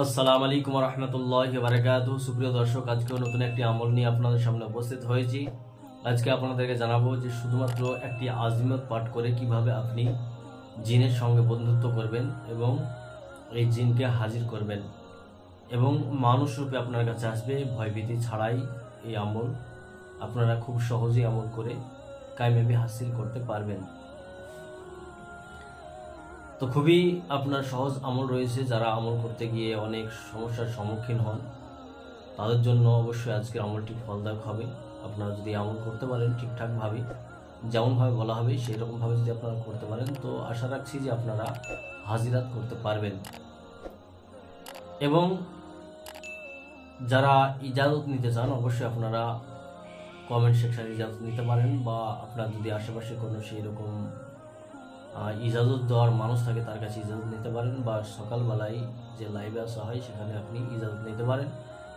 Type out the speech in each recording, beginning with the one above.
আসসালামু আলাইকুম রহমতুল্লাহি ওয়া বারাকাতুহু। সুপ্রিয় দর্শক, আজকেও নতুন একটি আমল নিয়ে আপনাদের সামনে উপস্থিত হয়েছি। আজকে আপনাদেরকে জানাবো যে শুধুমাত্র একটি আজিমত পাঠ করে কিভাবে আপনি জিনের সঙ্গে বন্ধুত্ব করবেন এবং এই জিনকে হাজির করবেন এবং মানুষ রূপে আপনার কাছে আসবে ভয়ভীতি ছাড়াই। এই আমল আপনারা খুব সহজেই আমল করে কামিয়াবি হাসিল করতে পারবেন। তো খুবই আপনার সহজ আমল রয়েছে। যারা আমল করতে গিয়ে অনেক সমস্যার সম্মুখীন হন তাদের জন্য অবশ্যই আজকের আমলটি ফলদায়ক হবে। আপনারা যদি আমল করতে পারেন ঠিকঠাকভাবে, যেমনভাবে বলা হবে সেই রকমভাবে যদি আপনারা করতে পারেন, তো আশা রাখছি যে আপনারা হাজিরাত করতে পারবেন। এবং যারা ইজাজত নিতে চান অবশ্যই আপনারা কমেন্ট সেকশনে ইজাজত নিতে পারেন, বা আপনার যদি আশেপাশে কোনো সেই রকম ইজাজত দেওয়ার মানুষ থাকে তার কাছে ইজাজত নিতে পারেন, বা সকালবেলায় যে লাইভে আসা হয় সেখানে আপনি ইজাজত নিতে পারেন।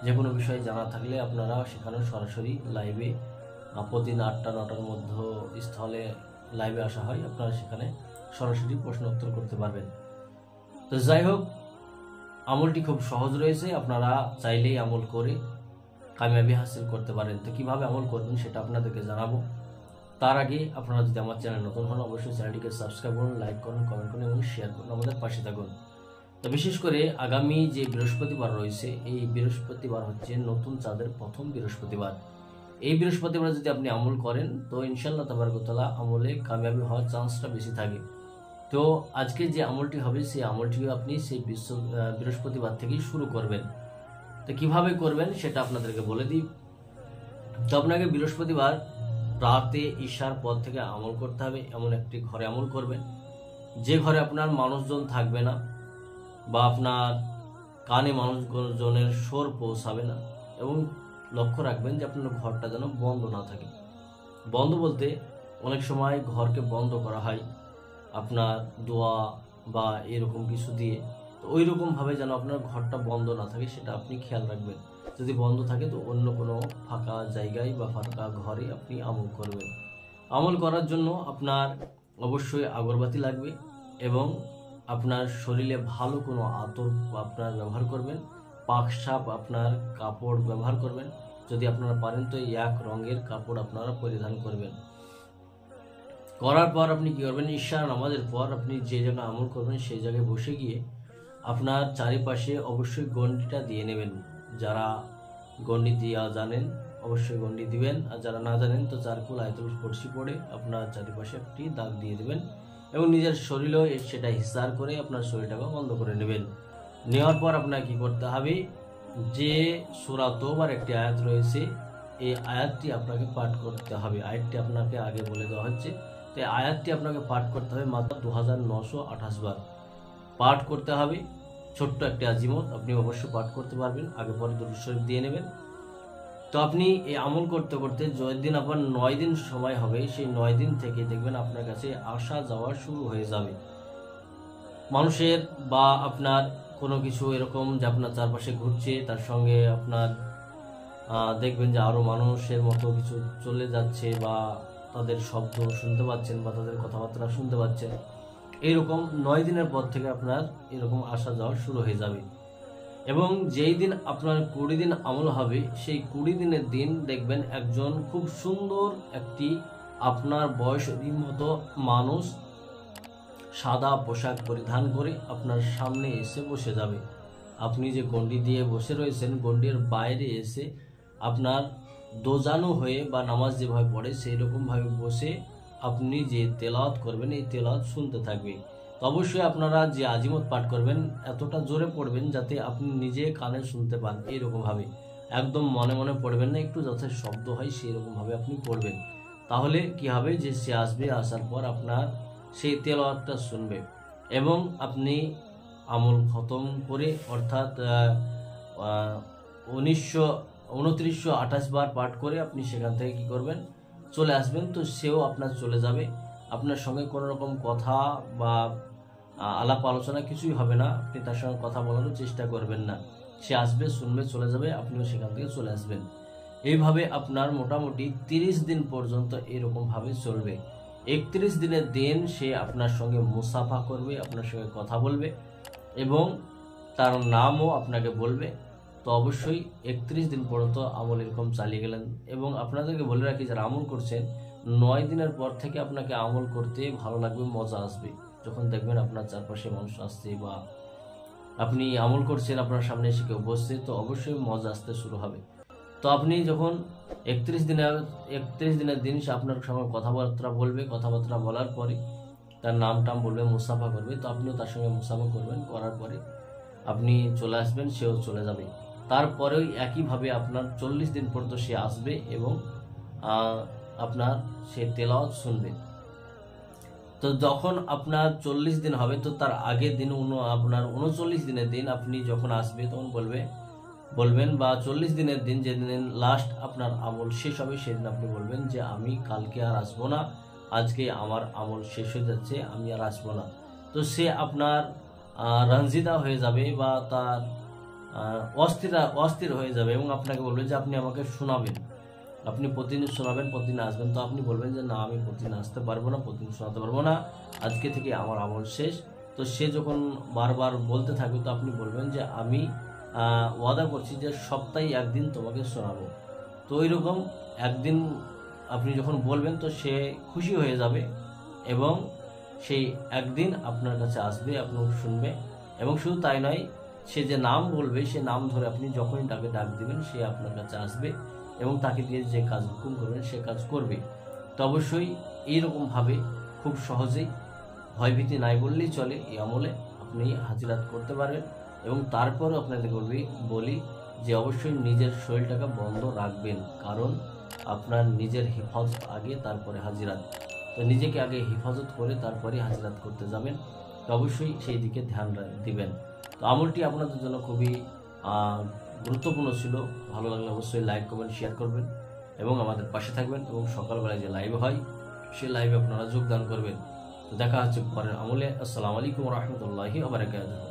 যে কোনো বিষয়ে জানা থাকলে আপনারা সেখানে সরাসরি লাইভে প্রতিদিন 8টা-9টার মধ্যে স্থলে লাইভে আসা হয়, আপনারা সেখানে সরাসরি প্রশ্ন উত্তর করতে পারবেন। তো যাই হোক, আমলটি খুব সহজ রয়েছে, আপনারা চাইলেই আমল করে কামিয়াবি হাসিল করতে পারেন। তো কীভাবে আমল করবেন সেটা আপনাদেরকে জানাবো। তার আগে আপনারা যদি আমার চ্যানেল নতুন হন অবশ্যই চ্যানেলটিকে সাবস্ক্রাইব করুন, লাইক করুন, কমেন্ট করুন এবং শেয়ার করুন, আমাদের পাশে থাকুন। তো বিশেষ করে আগামী যে বৃহস্পতিবার রয়েছে, এই বৃহস্পতিবার হচ্ছে নতুন চাঁদের প্রথম বৃহস্পতিবার। এই বৃহস্পতিবার যদি আপনি আমল করেন তো ইনশাআল্লাহ তাবারকাতাআলা আমলে কামিয়াবি হওয়ার চান্সটা বেশি থাকে। তো আজকে যে আমলটি হবে সেই আমলটিও আপনি সেই বৃহস্পতিবার থেকেই শুরু করবেন। তো কিভাবে করবেন সেটা আপনাদেরকে বলে দিই। তো আপনাকে বৃহস্পতিবার রাতে ঈশার পর থেকে আমল করতে হবে। এমন একটি ঘরে আমল করবেন যে ঘরে আপনার মানুষজন থাকবে না, বা আপনার কানে মানুষজনের স্বর পৌঁছাবে না, এবং লক্ষ্য রাখবেন যে আপনার ঘরটা যেন বন্ধ না থাকে। বন্ধ বলতে অনেক সময় ঘরকে বন্ধ করা হয় আপনার দোয়া বা এরকম কিছু দিয়ে, তো ওই রকমভাবে যেন আপনার ঘরটা বন্ধ না থাকে সেটা আপনি খেয়াল রাখবেন। যদি বন্ধ থাকে তো অন্য কোনো ফাঁকা জায়গায় বা ফাঁকা ঘরে আপনি আমল করবেন। আমল করার জন্য আপনার অবশ্যই আগরবাতি লাগবে, এবং আপনার শরীরে ভালো কোনো আতর আপনার ব্যবহার করবেন। পাকসাপ আপনার কাপড় ব্যবহার করবেন, যদি আপনারা পারেন তো এক রঙের কাপড় আপনারা পরিধান করবেন। করার পর আপনি কি করবেন, ঈশার নামাজের পর আপনি যে জায়গায় আমল করবেন সেই জায়গায় বসে গিয়ে আপনার চারিপাশে অবশ্যই গণ্ডিটা দিয়ে নেবেন। যারা গণ্ডি দিয়া জানেন অবশ্যই গণ্ডি দিবেন, আর যারা না জানেন তো চারকুল আয়াতুল কুরসি পড়ে আপনার চারিপাশে একটি দাগ দিয়ে দিবেন, এবং নিজের শরীরেও সেটা হিসার করে আপনার শরীরটাকে বন্ধ করে নেবেন। নেওয়ার পর আপনার কি করতে হবে, যে সূরা তওবার একটি আয়াত রয়েছে এই আয়াতটি আপনাকে পাঠ করতে হবে। আয়াতটি আপনাকে আগে বলে দেওয়া হচ্ছে। তো এই আয়াতটি আপনাকে পাঠ করতে হবে মাত্র 2928 বার পাঠ করতে হবে। ছোট্ট একটি আজিমত, আপনি অবশ্যই পাঠ করতে পারবেন। আগে পরে দুরূদ শরীফ দিয়ে নেবেন। তো আপনি এই আমল করতে করতে যেদিন আপনার 9 দিন সময় হবে সেই 9 দিন থেকে দেখবেন আপনার কাছে আসা যাওয়া শুরু হয়ে যাবে মানুষের, বা আপনার কোনো কিছু এরকম যে আপনার চারপাশে ঘুরছে, তার সঙ্গে আপনার দেখবেন যে আরও মানুষের মতো কিছু চলে যাচ্ছে, বা তাদের শব্দ শুনতে পাচ্ছেন বা তাদের কথাবার্তা শুনতে পাচ্ছেন। এইরকম 9 দিনের পর থেকে আপনার এরকম আসা যাওয়া শুরু হয়ে যাবে। এবং যেই দিন আপনার 20 দিন আমল হবে সেই 20 দিনের দিন দেখবেন একজন খুব সুন্দর একটি আপনার বয়সের মতো মানুষ সাদা পোশাক পরিধান করে আপনার সামনে এসে বসে যাবে। আপনি যে গণ্ডি দিয়ে বসে রয়েছেন গণ্ডির বাইরে এসে আপনার দোজানো হয়ে বা নামাজ যেভাবে পড়ে সেই রকমভাবে বসে আপনি যে তেলাওয়াত করবেন এই তেলাওয়াত শুনতে থাকবে। তো অবশ্যই আপনারা যে আজিমত পাঠ করবেন এতটা জোরে পড়বেন যাতে আপনি নিজে কানে শুনতে পান। এইরকমভাবে একদম মনে মনে পড়বেন না, একটু যাতে শব্দ হয় সেই রকমভাবে আপনি পড়বেন। তাহলে কি হবে যে সে আসবে, আসার পর আপনার সেই তেলাওয়াতটা শুনবে, এবং আপনি আমল খতম করে অর্থাৎ 2928 বার পাঠ করে আপনি সেখান থেকে কি করবেন, চলে আসবেন। তো সেও আপনার চলে যাবে, আপনার সঙ্গে কোনো রকম কথা বা আলাপ আলোচনা কিছুই হবে না। আপনি তার সঙ্গে কথা বলারও চেষ্টা করবেন না, সে আসবে, শুনবে, চলে যাবে, আপনিও সেখান থেকে চলে আসবেন। এইভাবে আপনার মোটামুটি 30 দিন পর্যন্ত এরকমভাবে চলবে। 31 দিনের দিন সে আপনার সঙ্গে মুসাফা করবে, আপনার সঙ্গে কথা বলবে, এবং তার নামও আপনাকে বলবে। তো অবশ্যই 31 দিন পর্যন্ত আমল এরকম চালিয়ে গেলেন। এবং আপনাদেরকে বলে রাখি, যারা আমল করছেন 9 দিনের পর থেকে আপনাকে আমল করতে ভালো লাগবে, মজা আসবে। যখন দেখবেন আপনার চারপাশে মানুষ আসছে বা আপনি আমল করছেন, আপনার সামনে এসে কেউ বসছে, তো অবশ্যই মজা আসতে শুরু হবে। তো আপনি যখন 31 দিনের দিন সে আপনার সঙ্গে কথাবার্তা বলবে, কথাবার্তা বলার পরে তার নাম টাম বলবে, মুসাফা করবে, তো আপনিও তার সঙ্গে মুসাফা করবেন। করার পরে আপনি চলে আসবেন, সেও চলে যাবে। তারপরেও একইভাবে আপনার 40 দিন পর্যন্ত সে আসবে এবং আপনার সে তেলাওয়াত শুনবে। তো যখন আপনার 40 দিন হবে, তো তার আগের দিন আপনার 39 দিনের দিন আপনি যখন আসবে তখন বলবেন বা 40 দিনের দিন যেদিন লাস্ট আপনার আমল শেষ হবে সেদিন আপনি বলবেন যে আমি কালকে আর আসবো না, আজকে আমার আমল শেষ হয়ে যাচ্ছে, আমি আর আসবো না। তো সে আপনার রঞ্জিতা হয়ে যাবে বা তার অস্থির হয়ে যাবে এবং আপনাকে বলবে যে আপনি আমাকে শোনাবেন, আপনি প্রতিদিন শোনাবেন, প্রতিদিন আসবেন। তো আপনি বলবেন যে না, আমি প্রতিদিন আসতে পারবো না, প্রতিদিন শোনাতে পারবো না, আজকে থেকে আমার আমল শেষ। তো সে যখন বারবার বলতে থাকবে, তো আপনি বলবেন যে আমি ওয়াদা করছি যে সপ্তাহে একদিন তোমাকে শোনাবো। তো ওইরকম একদিন আপনি যখন বলবেন, তো সে খুশি হয়ে যাবে এবং সেই একদিন আপনার কাছে আসবে, আপনি শুনবে। এবং শুধু তাই নয়, সে যে নাম বলবে সে নাম ধরে আপনি যখনই তাকে ডাক দিবেন সে আপনার কাছে আসবে এবং তাকে দিয়ে যে কাজ হুকুম করবেন সে কাজ করবে। তো অবশ্যই এইরকমভাবে খুব সহজেই, ভয়ভীতি নাই বললেই চলে, এই আমলে আপনি হাজিরাত করতে পারবেন। এবং তারপরও আপনাদেরকে বলি যে অবশ্যই নিজের শরীরটাকে বন্ধ রাখবেন, কারণ আপনার নিজের হেফাজত আগে, তারপরে হাজিরাত। তো নিজেকে আগে হেফাজত করে তারপরে হাজিরাত করতে যাবেন। তো অবশ্যই সেই দিকে ধ্যান দিবেন। তো আমলটি আপনাদের জন্য খুবই গুরুত্বপূর্ণ ছিল। ভালো লাগলে অবশ্যই লাইক, কমেন্ট, শেয়ার করবেন এবং আমাদের পাশে থাকবেন। এবং সকালবেলায় যে লাইভ হয় সেই লাইভে আপনারা যোগদান করবেন। তো দেখা হচ্ছে পরের আমলে। আসসালামু আলাইকুম ওয়া রাহমাতুল্লাহি ওয়া বারাকাতুহু।